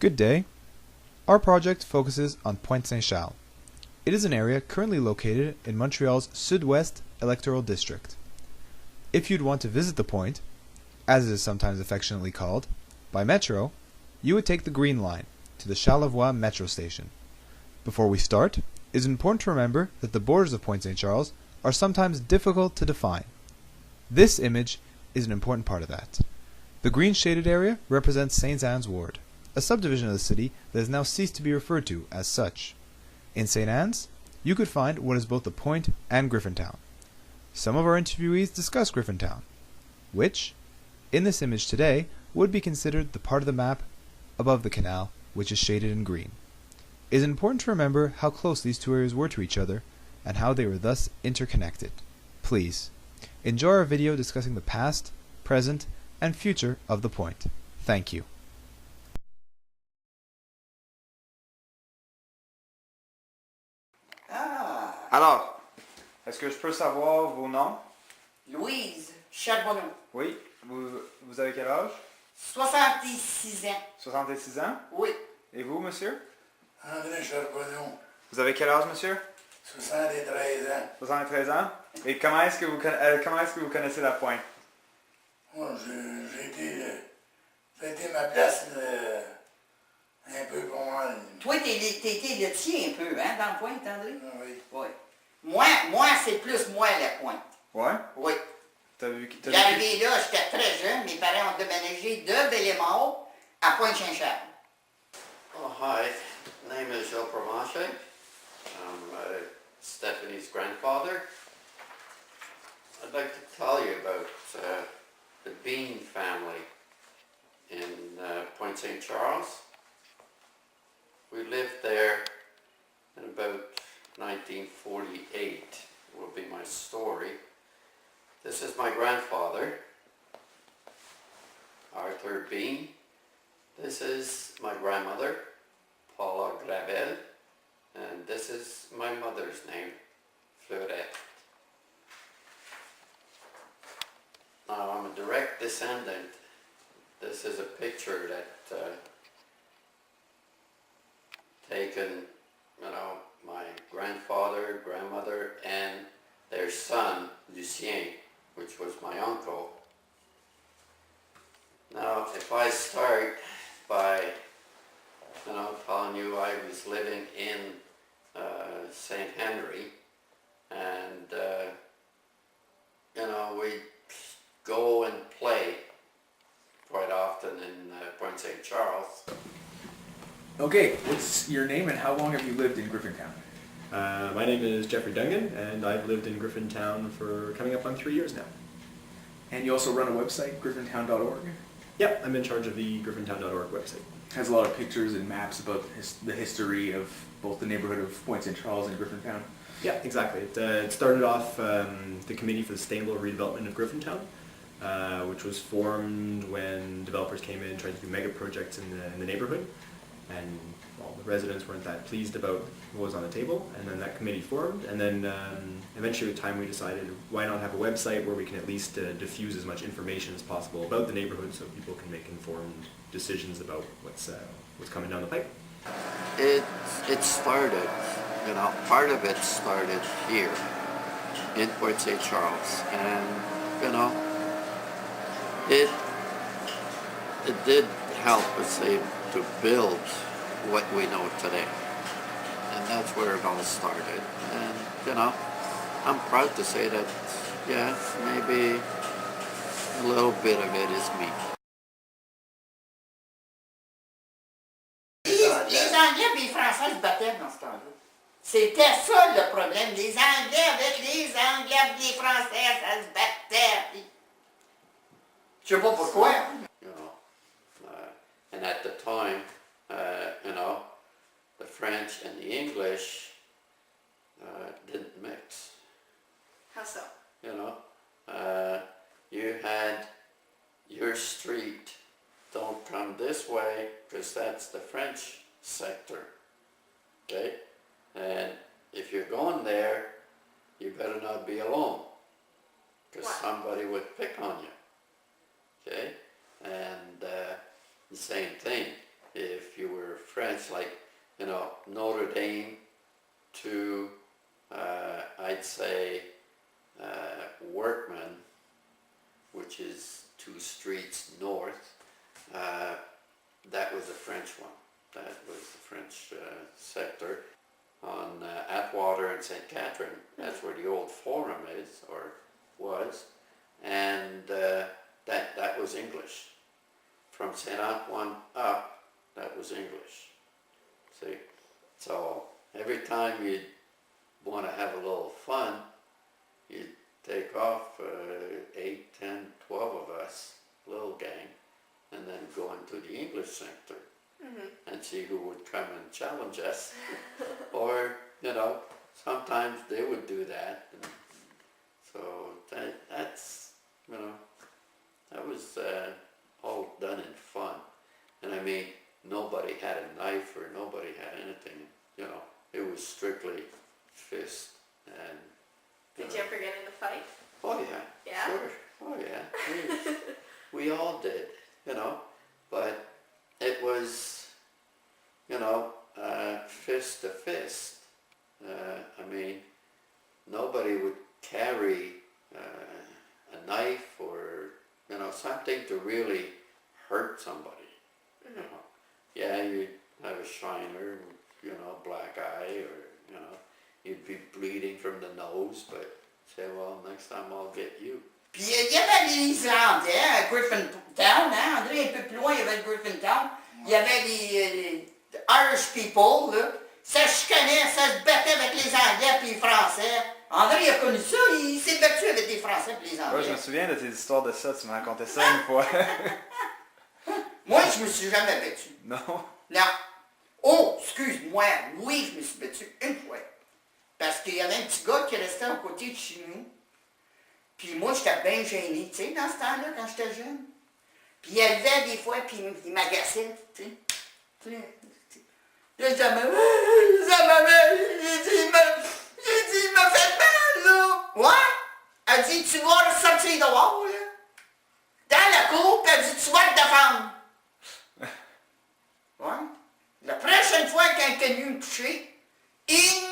Good day. Our project focuses on Pointe Saint-Charles. It is an area currently located in Montreal's Sud-Ouest electoral district. If you'd want to visit the point, as it is sometimes affectionately called, by metro, you would take the Green Line to the Charlevoix metro station. Before we start, it is important to remember that the borders of Pointe Saint-Charles are sometimes difficult to define. This image is an important part of that. The green shaded area represents St. Anne's Ward, a subdivision of the city that has now ceased to be referred to as such. In St. Anne's, you could find what is both the Point and Griffintown. Some of our interviewees discuss Griffintown, which, in this image today, would be considered the part of the map above the canal, which is shaded in green. It is important to remember how close these two areas were to each other, and how they were thus interconnected. Please, enjoy our video discussing the past, present, and future of the point. Thank you. Alors, est-ce que je peux savoir vos noms? Louise Charbonneau. Oui. Vous avez quel âge? 66 ans. 66 ans? Oui. Et vous, monsieur? André Charbonneau. Vous avez quel âge, monsieur? 73 ans. 73 ans? Et comment est-ce que vous connaissez la pointe? Moi, ça a été ma place un peu pour moi. Toi, t'es laitier un peu, hein, dans le point, André? Ah oui. Oui. Moi, c'est plus moi, la pointe. Ouais? Oui. T'as J'arrivais là, j'étais très jeune. Mes parents ont déménagé de Bellemare à Pointe-Saint-Charles. Oh, hi. My name is Joe Promache. I'm Stephanie's grandfather. I'd like to tell you about the Bean family in Pointe St. Charles. We lived there in about 1948, will be my story. This is my grandfather, Arthur Bean. This is my grandmother, Paula Gravel. And this is my mother's name, Fleurette. Now, I'm a direct descendant. This is a picture that taken, my grandfather, grandmother, and their son, Lucien, which was my uncle. Now, if I start by, telling you I was living in St. Henry, and, we'd go and play quite often in Pointe St. Charles. Okay, what's your name and how long have you lived in Griffintown? My name is Jeffrey Dungan, and I've lived in Griffintown for coming up on 3 years now. And you also run a website, griffintown.org? Yep, I'm in charge of the griffintown.org website. Has a lot of pictures and maps about the history of both the neighborhood of Pointe St. Charles and Griffintown. Yeah, exactly. It started off the Committee for the Sustainable Redevelopment of Griffintown, which was formed when developers came in and tried to do mega projects in the neighborhood. And the residents weren't that pleased about what was on the table, and then that committee formed, and then eventually with time we decided why not have a website where we can at least diffuse as much information as possible about the neighborhood so people can make informed decisions about what's coming down the pipe. It started, part of it started here in Pointe St. Charles, and it did help us to build what we know today, and that's where it all started. And I'm proud to say that, yeah, maybe a little bit of it is me. Les Anglais et les Français se battaient dans ce temps-là. C'était ça le problème. Les Anglais avec les Français, ça se battait. Je sais pas pourquoi. And at the time, the French and the English didn't mix. How so? You had your street, don't come this way, because that's the French sector, okay? And if you're going there, you better not be alone, because somebody would pick on you, okay? And the same thing, if you were French, like, you know, Notre Dame to, I'd say, Workman, which is 2 streets north, that was a French one. That was the French sector. On Atwater and St. Catherine, that's where the old forum is, or was, and that was English. From St. Antoine up, that was English. See? So every time you'd want to have a little fun, you'd take off 8, 10, 12 of us, little gang, and then go into the English sector and see who would come and challenge us. Or, you know, sometimes they would do that. And so that's, you know, that was all done in fun. And I mean, nobody had a knife or nobody had anything, you know, it was strictly fist and... Did you ever get in a fight? Oh yeah, Yeah? sure, oh yeah, we all did, you know, but it was, you know, fist to fist. I mean, nobody would carry a knife or, you know, something to really hurt somebody. You know. Yeah, you'd have a shiner, you know, black eye, or, you know, you'd be bleeding from the nose, but say, well, next time I'll get you. Puis il y avait les Islandais à Griffintown, hein, André, un peu plus loin, il y avait le Griffintown. Il y avait les Irish people, là. Ça chicanait, ça se battait avec les Anglais puis les Français. André, il a connu ça, il s'est battu avec les Français puis les Anglais. Ouais, je me souviens de tes histoires de ça, tu me racontais ça une fois. Moi, je me suis jamais battu. Non? Non. Oh, excuse-moi, oui, je me suis battu une fois. Parce qu'il y avait un petit gars qui restait à côté de chez nous. Puis moi, j'étais bien gêné, tu sais, dans ce temps-là, quand j'étais jeune. Puis il levait des fois, puis il m'agaçait, tu sais. Là, je disais, ça m'a j'ai dit, il m'a fait mal, là. Ouais? Elle dit, tu vas le sortir dehors, là. Dans la cour, puis elle dit, tu vas te défendre. Ouais? La prochaine fois qu'elle est venue me toucher, il